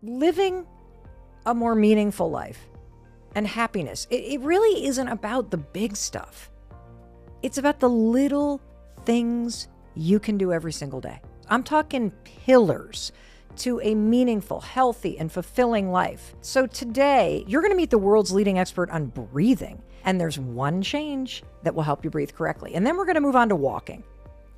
living a more meaningful life and happiness, it really isn't about the big stuff. It's about the little things you can do every single day. I'm talking pillars to a meaningful, healthy, and fulfilling life. So today, you're going to meet the world's leading expert on breathing. And there's one change that will help you breathe correctly. And then we're going to move on to walking.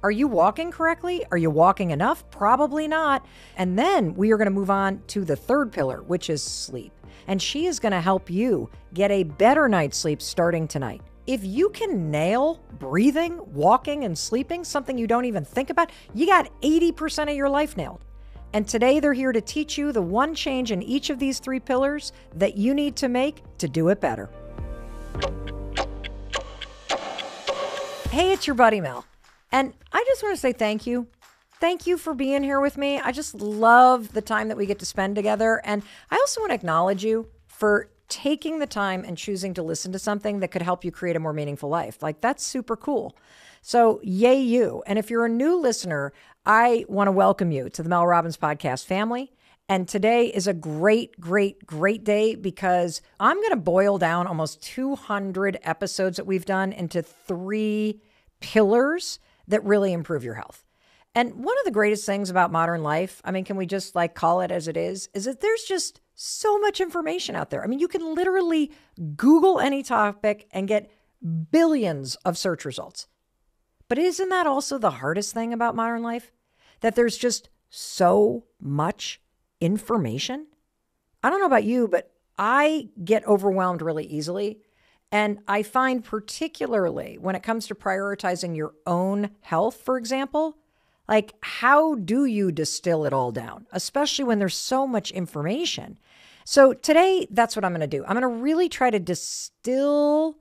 Are you walking correctly? Are you walking enough? Probably not. And then we are going to move on to the third pillar, which is sleep. And she is going to help you get a better night's sleep starting tonight. If you can nail breathing, walking, and sleeping, something you don't even think about, you got 80% of your life nailed. And today they're here to teach you the one change in each of these three pillars that you need to make to do it better. Hey, it's your buddy Mel. And I just want to say thank you. Thank you for being here with me. I just love the time that we get to spend together. And I also want to acknowledge you for taking the time and choosing to listen to something that could help you create a more meaningful life. Like, that's super cool. So yay you. And if you're a new listener, I want to welcome you to the Mel Robbins Podcast family. And today is a great, great, great day because I'm going to boil down almost 200 episodes that we've done into 3 pillars that really improve your health. And one of the greatest things about modern life, I mean, can we just call it as it is that there's just so much information out there. I mean, you can literally Google any topic and get billions of search results. But isn't that also the hardest thing about modern life? That there's just so much information? I don't know about you, but I get overwhelmed really easily. And I find particularly when it comes to prioritizing your own health, for example, how do you distill it all down, especially when there's so much information? So today, that's what I'm going to do. I'm going to really try to distill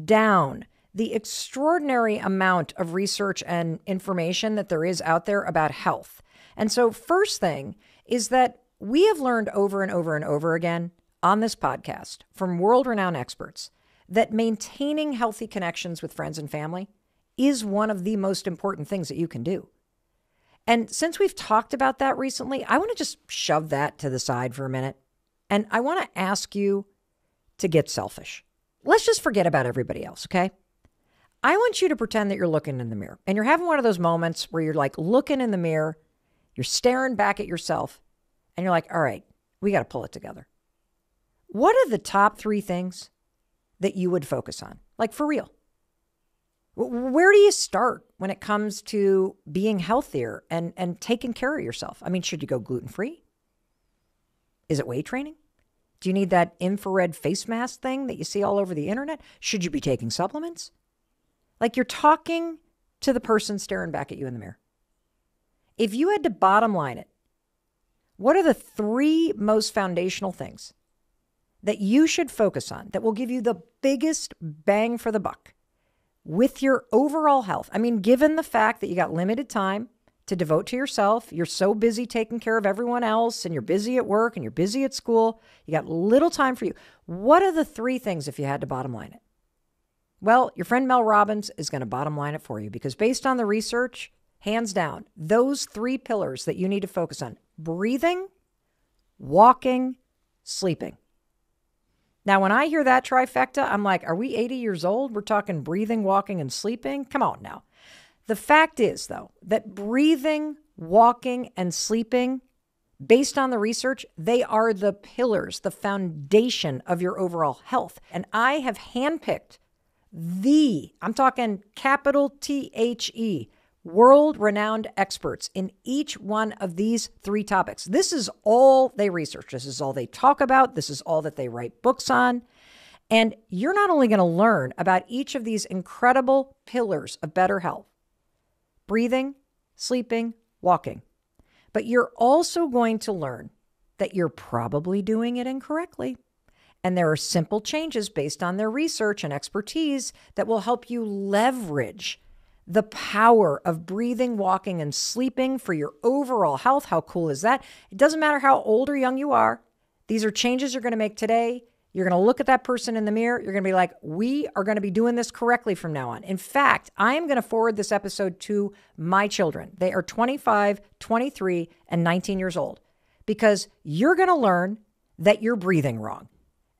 down the extraordinary amount of research and information that there is out there about health. And so first thing is that we have learned over and over and over again on this podcast from world-renowned experts that maintaining healthy connections with friends and family is one of the most important things that you can do. And since we've talked about that recently, I want to just shove that to the side for a minute. And I want to ask you to get selfish. Let's just forget about everybody else, okay? I want you to pretend that you're looking in the mirror and you're having one of those moments where you're looking in the mirror, you're staring back at yourself, and you're like, all right, we got to pull it together. What are the top 3 things that you would focus on? For real. Where do you start when it comes to being healthier and taking care of yourself? I mean, should you go gluten-free? Is it weight training? Do you need that infrared face mask thing that you see all over the internet? Should you be taking supplements? You're talking to the person staring back at you in the mirror. If you had to bottom line it, what are the 3 most foundational things that you should focus on that will give you the biggest bang for the buck with your overall health? I mean, given the fact that you got limited time to devote to yourself, you're so busy taking care of everyone else, and you're busy at work and you're busy at school, you got little time for you. What are the 3 things if you had to bottom line it? Well, your friend Mel Robbins is going to bottom line it for you because based on the research, hands down, those 3 pillars that you need to focus on: breathing, walking, sleeping. Now, when I hear that trifecta, I'm like, are we 80 years old? We're talking breathing, walking, and sleeping? Come on now. The fact is, though, that breathing, walking, and sleeping, based on the research, they are the pillars, the foundation of your overall health. And I have handpicked I'm talking capital THE, world-renowned experts in each one of these 3 topics. This is all they research. This is all they talk about. This is all that they write books on. And you're not only going to learn about each of these incredible pillars of better health, breathing, sleeping, walking, but you're also going to learn that you're probably doing it incorrectly. And there are simple changes based on their research and expertise that will help you leverage the power of breathing, walking, and sleeping for your overall health. How cool is that? It doesn't matter how old or young you are. These are changes you're going to make today. You're going to look at that person in the mirror. You're going to be like, we are going to be doing this correctly from now on. In fact, I am going to forward this episode to my children. They are 25, 23, and 19 years old because you're going to learn that you're breathing wrong.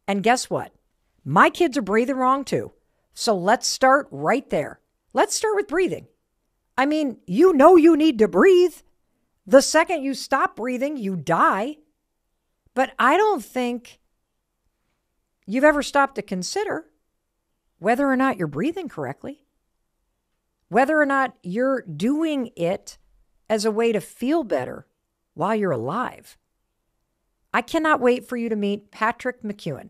And guess what? My kids are breathing wrong too. So let's start right there. Let's start with breathing. I mean, you know you need to breathe. The second you stop breathing, you die. But I don't think you've ever stopped to consider whether or not you're breathing correctly, whether or not you're doing it as a way to feel better while you're alive. I cannot wait for you to meet Patrick McKeown,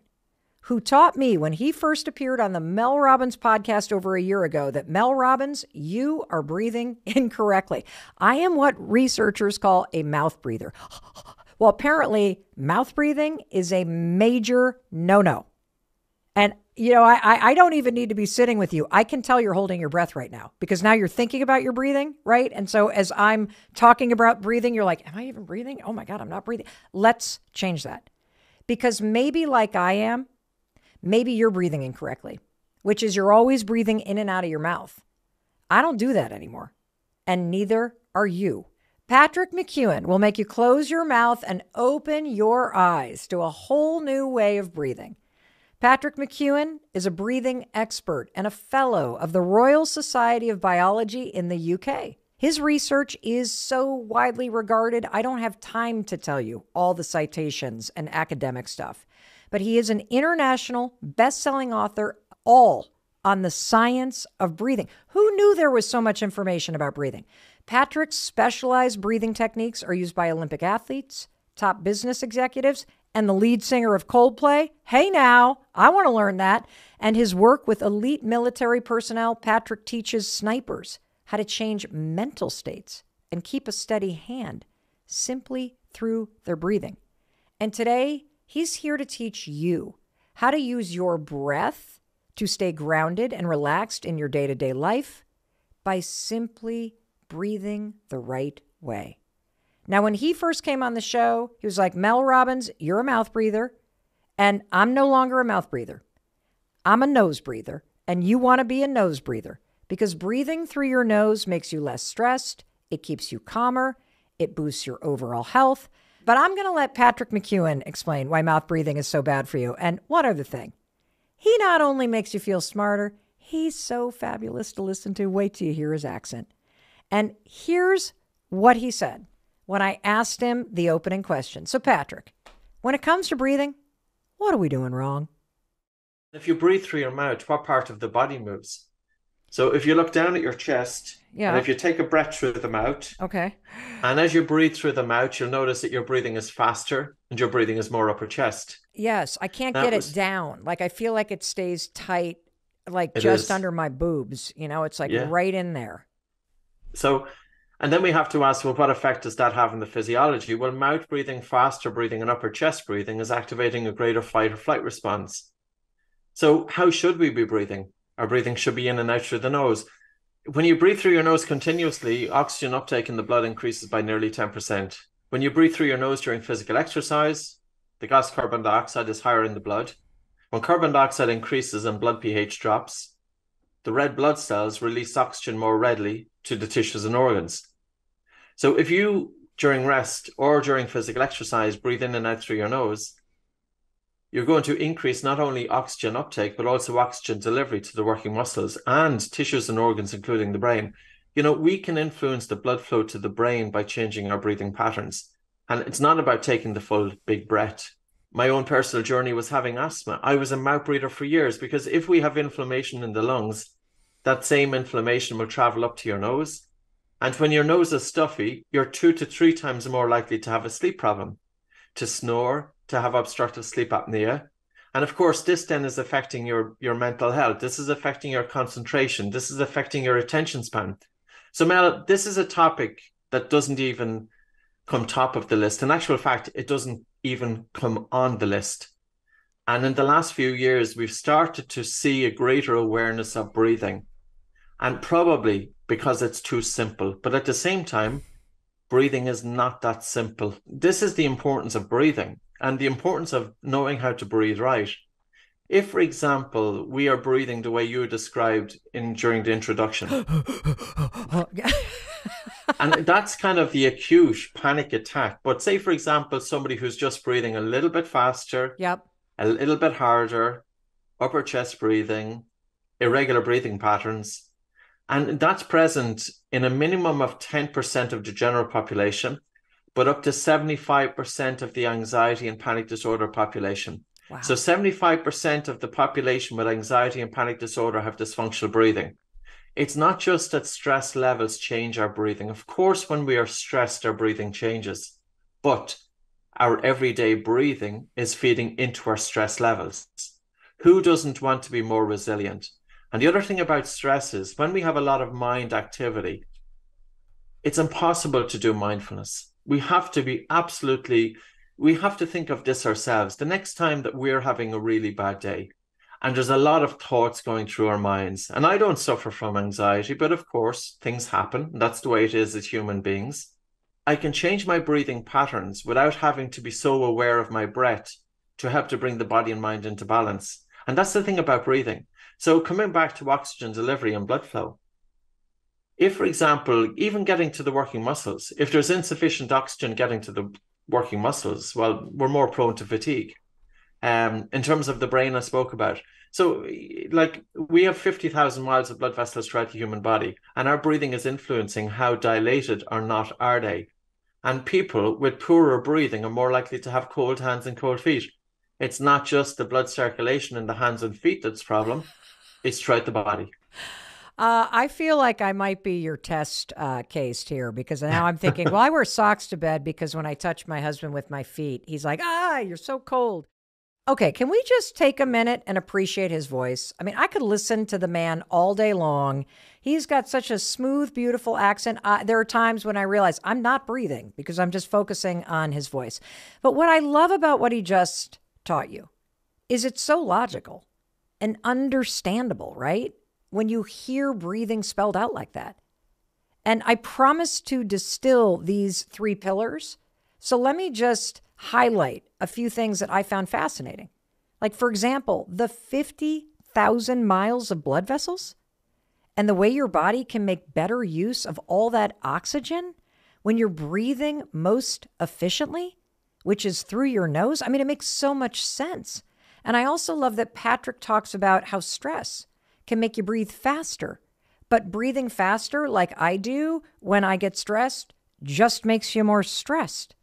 who taught me when he first appeared on the Mel Robbins podcast over a year ago that, Mel Robbins, you are breathing incorrectly. I am what researchers call a mouth breather. Well, apparently mouth breathing is a major no-no. And, you know, I don't even need to be sitting with you. I can tell you're holding your breath right now because now you're thinking about your breathing, right? And so as I'm talking about breathing, you're like, am I even breathing? Oh my God, I'm not breathing. Let's change that. Because maybe like I am, maybe you're breathing incorrectly, which is you're always breathing in and out of your mouth. I don't do that anymore. And neither are you. Patrick McKeown will make you close your mouth and open your eyes to a whole new way of breathing. Patrick McKeown is a breathing expert and a fellow of the Royal Society of Biology in the UK. His research is so widely regarded, I don't have time to tell you all the citations and academic stuff. But he is an international best-selling author, all on the science of breathing. Who knew there was so much information about breathing? Patrick's specialized breathing techniques are used by Olympic athletes, top business executives, and the lead singer of Coldplay. Hey now, I want to learn that. And his work with elite military personnel, Patrick teaches snipers how to change mental states and keep a steady hand simply through their breathing. And today, he's here to teach you how to use your breath to stay grounded and relaxed in your day-to-day life by simply breathing the right way. Now, when he first came on the show, he was like, Mel Robbins, you're a mouth breather, and I'm no longer a mouth breather. I'm a nose breather, and you want to be a nose breather because breathing through your nose makes you less stressed, it keeps you calmer, it boosts your overall health. But I'm going to let Patrick McKeown explain why mouth breathing is so bad for you. And one other thing, he not only makes you feel smarter, he's so fabulous to listen to. Wait till you hear his accent. And here's what he said when I asked him the opening question. So Patrick, when it comes to breathing, what are we doing wrong? If you breathe through your mouth, what part of the body moves? So if you look down at your chest, and if you take a breath through the mouth, okay, and as you breathe through the mouth, you'll notice that your breathing is faster and your breathing is more upper chest. Yes, I can't get it down. Like I feel like it stays tight, like just under my boobs. You know, it's like right in there. So, and then we have to ask, well, what effect does that have on the physiology? Well, mouth breathing, faster breathing, and upper chest breathing is activating a greater fight or flight response. So how should we be breathing? Our breathing should be in and out through the nose. When you breathe through your nose continuously, oxygen uptake in the blood increases by nearly 10%. When you breathe through your nose during physical exercise, the gas carbon dioxide is higher in the blood. When carbon dioxide increases and blood pH drops, the red blood cells release oxygen more readily to the tissues and organs. So if you, during rest or during physical exercise, breathe in and out through your nose, you're going to increase not only oxygen uptake, but also oxygen delivery to the working muscles and tissues and organs, including the brain. You know, we can influence the blood flow to the brain by changing our breathing patterns. And it's not about taking the full big breath. My own personal journey was having asthma. I was a mouth breather for years because if we have inflammation in the lungs, that same inflammation will travel up to your nose. And when your nose is stuffy, you're 2 to 3 times more likely to have a sleep problem, to snore, to have obstructive sleep apnea. And of course, this then is affecting your mental health. This is affecting your concentration. This is affecting your attention span. So Mel, this is a topic that doesn't even come top of the list. In actual fact, it doesn't even come on the list. And in the last few years, we've started to see a greater awareness of breathing. And probably because it's too simple. But at the same time, breathing is not that simple. This is the importance of breathing and the importance of knowing how to breathe right. If, for example, we are breathing the way you described during the introduction. And that's kind of the acute panic attack. But say, for example, somebody who's just breathing a little bit faster, Yep. a little bit harder, upper chest breathing, irregular breathing patterns. And that's present in a minimum of 10% of the general population, but up to 75% of the anxiety and panic disorder population. So Wow. 75% of the population with anxiety and panic disorder have dysfunctional breathing. It's not just that stress levels change our breathing. Of course, when we are stressed, our breathing changes, but our everyday breathing is feeding into our stress levels. Who doesn't want to be more resilient? And the other thing about stress is when we have a lot of mind activity, it's impossible to do mindfulness. We have to be absolutely, we have to think of this ourselves. The next time that we're having a really bad day, and there's a lot of thoughts going through our minds, and I don't suffer from anxiety, but of course, things happen. That's the way it is as human beings. I can change my breathing patterns without having to be so aware of my breath to help to bring the body and mind into balance. And that's the thing about breathing. So coming back to oxygen delivery and blood flow, if, for example, even getting to the working muscles, if there's insufficient oxygen getting to the working muscles, well, we're more prone to fatigue. In terms of the brain I spoke about. So, like, we have 50,000 miles of blood vessels throughout the human body, and our breathing is influencing how dilated or not are they. And people with poorer breathing are more likely to have cold hands and cold feet. It's not just the blood circulation in the hands and feet that's the problem, it's throughout the body. I feel like I might be your test case here because now I'm thinking, well, I wear socks to bed because when I touch my husband with my feet, he's like, you're so cold. Okay, can we just take a minute and appreciate his voice? I mean, I could listen to the man all day long. He's got such a smooth, beautiful accent. There are times when I realize I'm not breathing because I'm just focusing on his voice. But what I love about what he just taught you is it's so logical and understandable, right? When you hear breathing spelled out like that. And I promise to distill these 3 pillars. So let me just highlight a few things that I found fascinating. Like, for example, the 50,000 miles of blood vessels and the way your body can make better use of all that oxygen when you're breathing most efficiently, which is through your nose. I mean, it makes so much sense. And I also love that Patrick talks about how stress can make you breathe faster. But breathing faster, like I do when I get stressed, just makes you more stressed.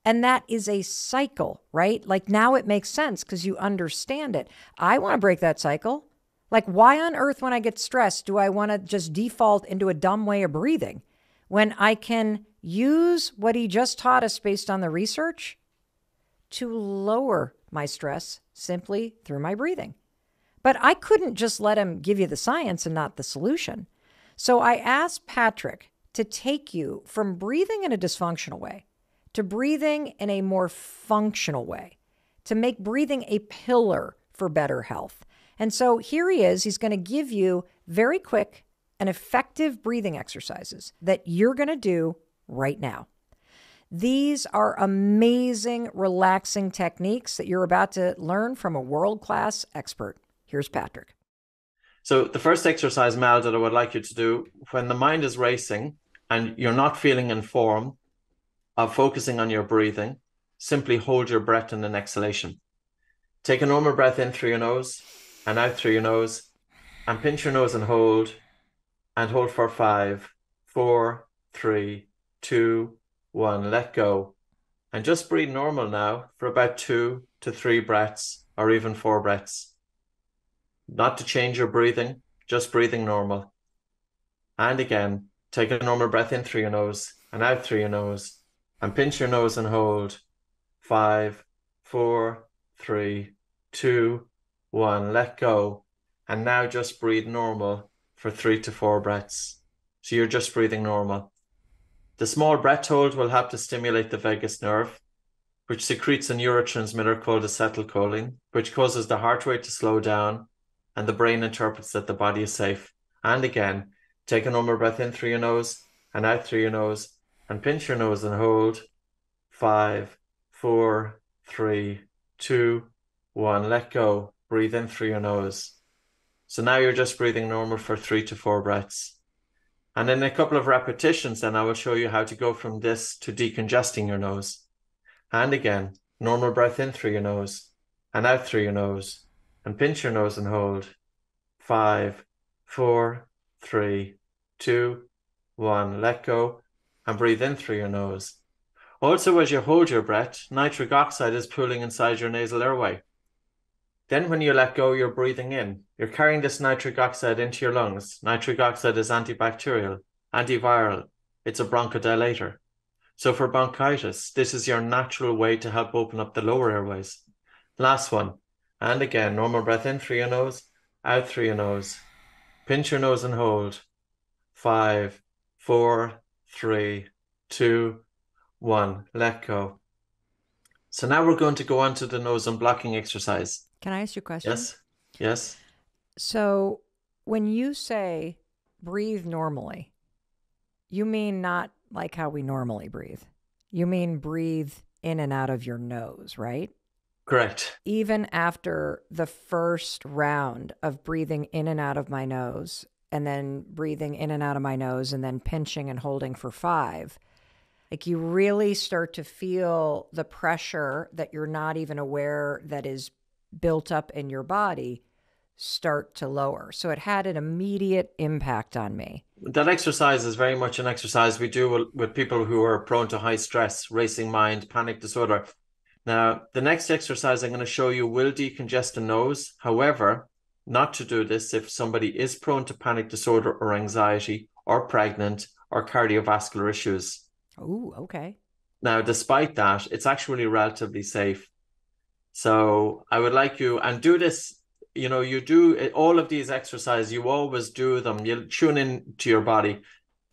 And that is a cycle, right? Like now it makes sense because you understand it. I want to break that cycle. Like, why on earth, when I get stressed, do I want to just default into a dumb way of breathing when I can use what he just taught us based on the research to lower my stress simply through my breathing? But I couldn't just let him give you the science and not the solution. So I asked Patrick to take you from breathing in a dysfunctional way to breathing in a more functional way, to make breathing a pillar for better health. And so here he is. He's going to give you very quick and effective breathing exercises that you're going to do right now. These are amazing, relaxing techniques that you're about to learn from a world-class expert. Here's Patrick. So the first exercise, Mel, that I would like you to do when the mind is racing and you're not feeling informed of focusing on your breathing, simply hold your breath in an exhalation. Take a normal breath in through your nose and out through your nose, and pinch your nose and hold for 5, 4, 3, 2, 1. Let go. And just breathe normal now for about 2 to 3 breaths or even 4 breaths. Not to change your breathing, just breathing normal. And again, take a normal breath in through your nose and out through your nose, and pinch your nose and hold. 5, 4, 3, 2, 1. Let go. And now just breathe normal for 3 to 4 breaths. So you're just breathing normal. The small breath hold will help to stimulate the vagus nerve, which secretes a neurotransmitter called acetylcholine, which causes the heart rate to slow down, and the brain interprets that the body is safe. And again, take a normal breath in through your nose and out through your nose, and pinch your nose and hold. 5, 4, 3, 2, 1. Let go. Breathe in through your nose. So now you're just breathing normal for 3 to 4 breaths. And in a couple of repetitions, then I will show you how to go from this to decongesting your nose. And again, normal breath in through your nose and out through your nose. And pinch your nose and hold. 5, 4, 3, 2, 1. Let go and breathe in through your nose. Also, as you hold your breath, nitric oxide is pooling inside your nasal airway. Then when you let go, you're breathing in. You're carrying this nitric oxide into your lungs. Nitric oxide is antibacterial, antiviral. It's a bronchodilator. So for bronchitis, this is your natural way to help open up the lower airways. Last one. And again, normal breath in through your nose, out through your nose. Pinch your nose and hold. 5, 4, 3, 2, 1. Let go. So now we're going to go on to the nose unblocking exercise. Can I ask you a question? Yes. So when you say breathe normally, you mean not like how we normally breathe. You mean breathe in and out of your nose, right? Correct. Even after the first round of breathing in and out of my nose, and then breathing in and out of my nose, and then pinching and holding for 5, like you really start to feel the pressure that you're not even aware that is built up in your body start to lower. So it had an immediate impact on me. That exercise is very much an exercise we do with people who are prone to high stress, racing mind, panic disorder. Now, the next exercise I'm going to show you will decongest the nose. However, not to do this if somebody is prone to panic disorder or anxiety or pregnant or cardiovascular issues. Oh, okay. Now, despite that, it's actually relatively safe. So I would like you, and do this, you do all of these exercises, you always do them. You tune in to your body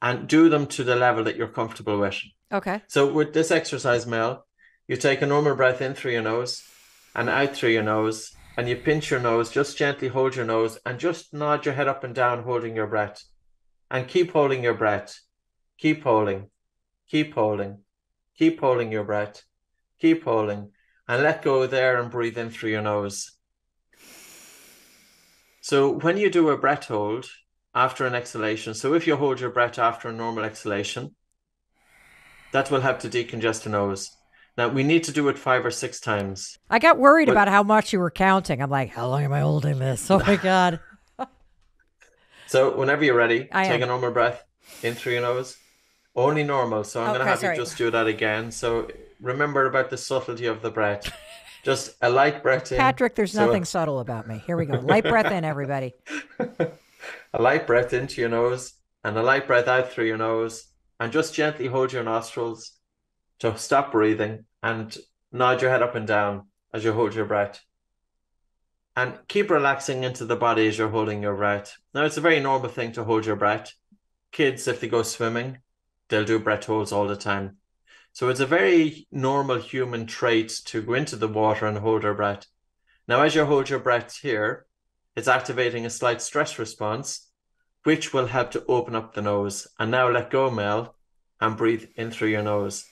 and do them to the level that you're comfortable with. Okay. So with this exercise, Mel, you take a normal breath in through your nose and out through your nose, and you pinch your nose, just gently hold your nose and just nod your head up and down, holding your breath. And keep holding your breath. Keep holding. Keep holding. Keep holding your breath. Keep holding. And let go there and breathe in through your nose. So when you do a breath hold after an exhalation, so if you hold your breath after a normal exhalation, that will help to decongest the nose. Now, we need to do it 5 or 6 times. I got worried about how much you were counting. I'm like, how long am I holding this? Oh, my God. So whenever you're ready, take a normal breath in through your nose. Only normal. So I'm going to have you just do that again. So remember about the subtlety of the breath. Just a light breath in. Patrick, there's nothing subtle about me. Here we go. Light breath in, everybody. A light breath into your nose and a light breath out through your nose. And just gently hold your nostrils to stop breathing and nod your head up and down as you hold your breath. And keep relaxing into the body as you're holding your breath. Now, it's a very normal thing to hold your breath. Kids, if they go swimming, they'll do breath holds all the time. So it's a very normal human trait to go into the water and hold your breath. Now, as you hold your breath here, it's activating a slight stress response, which will help to open up the nose. And now let go, Mel, and breathe in through your nose.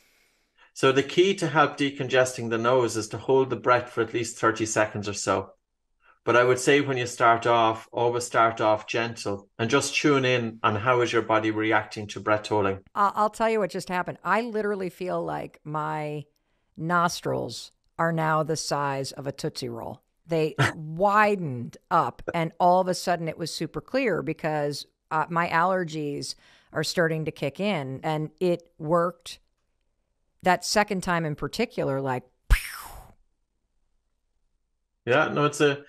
So the key to help decongesting the nose is to hold the breath for at least 30 seconds or so. But I would say when you start off, always start off gentle and just tune in on how is your body reacting to breath holding. I'll tell you what just happened. I literally feel like my nostrils are now the size of a Tootsie Roll. They widened up, and all of a sudden it was super clear because my allergies are starting to kick in, and it worked that second time in particular, like, pew. Yeah, no, it's a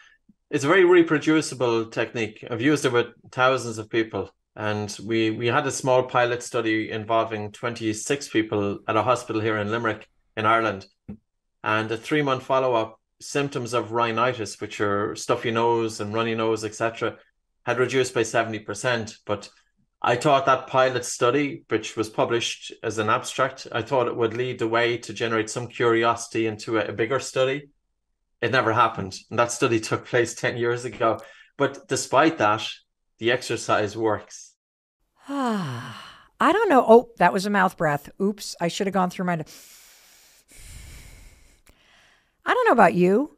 very reproducible technique. I've used it with thousands of people, and we had a small pilot study involving 26 people at a hospital here in Limerick in Ireland, and a 3-month follow-up. Symptoms of rhinitis, which are stuffy nose and runny nose, etc., had reduced by 70%. But I thought that pilot study, which was published as an abstract, I thought it would lead the way to generate some curiosity into a bigger study. It never happened. And that study took place 10 years ago. But despite that, the exercise works. I don't know. Oh, that was a mouth breath. Oops, I should have gone through my... I don't know about you,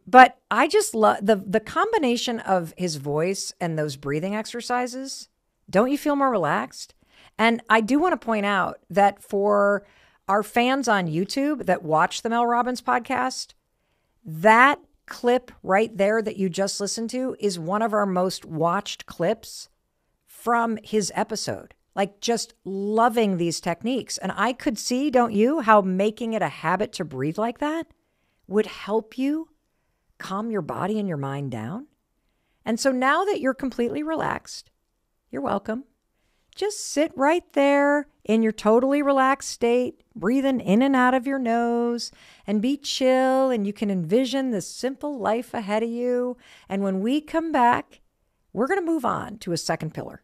but I just love the combination of his voice and those breathing exercises. Don't you feel more relaxed? And I do want to point out that for our fans on YouTube that watch the Mel Robbins podcast, that clip right there that you just listened to is one of our most watched clips from his episode. Like, just loving these techniques. And I could see, don't you, how making it a habit to breathe like that would help you calm your body and your mind down. And so now that you're completely relaxed, you're welcome. Just sit right there in your totally relaxed state, breathing in and out of your nose, and be chill. And you can envision this simple life ahead of you. And when we come back, we're going to move on to a second pillar.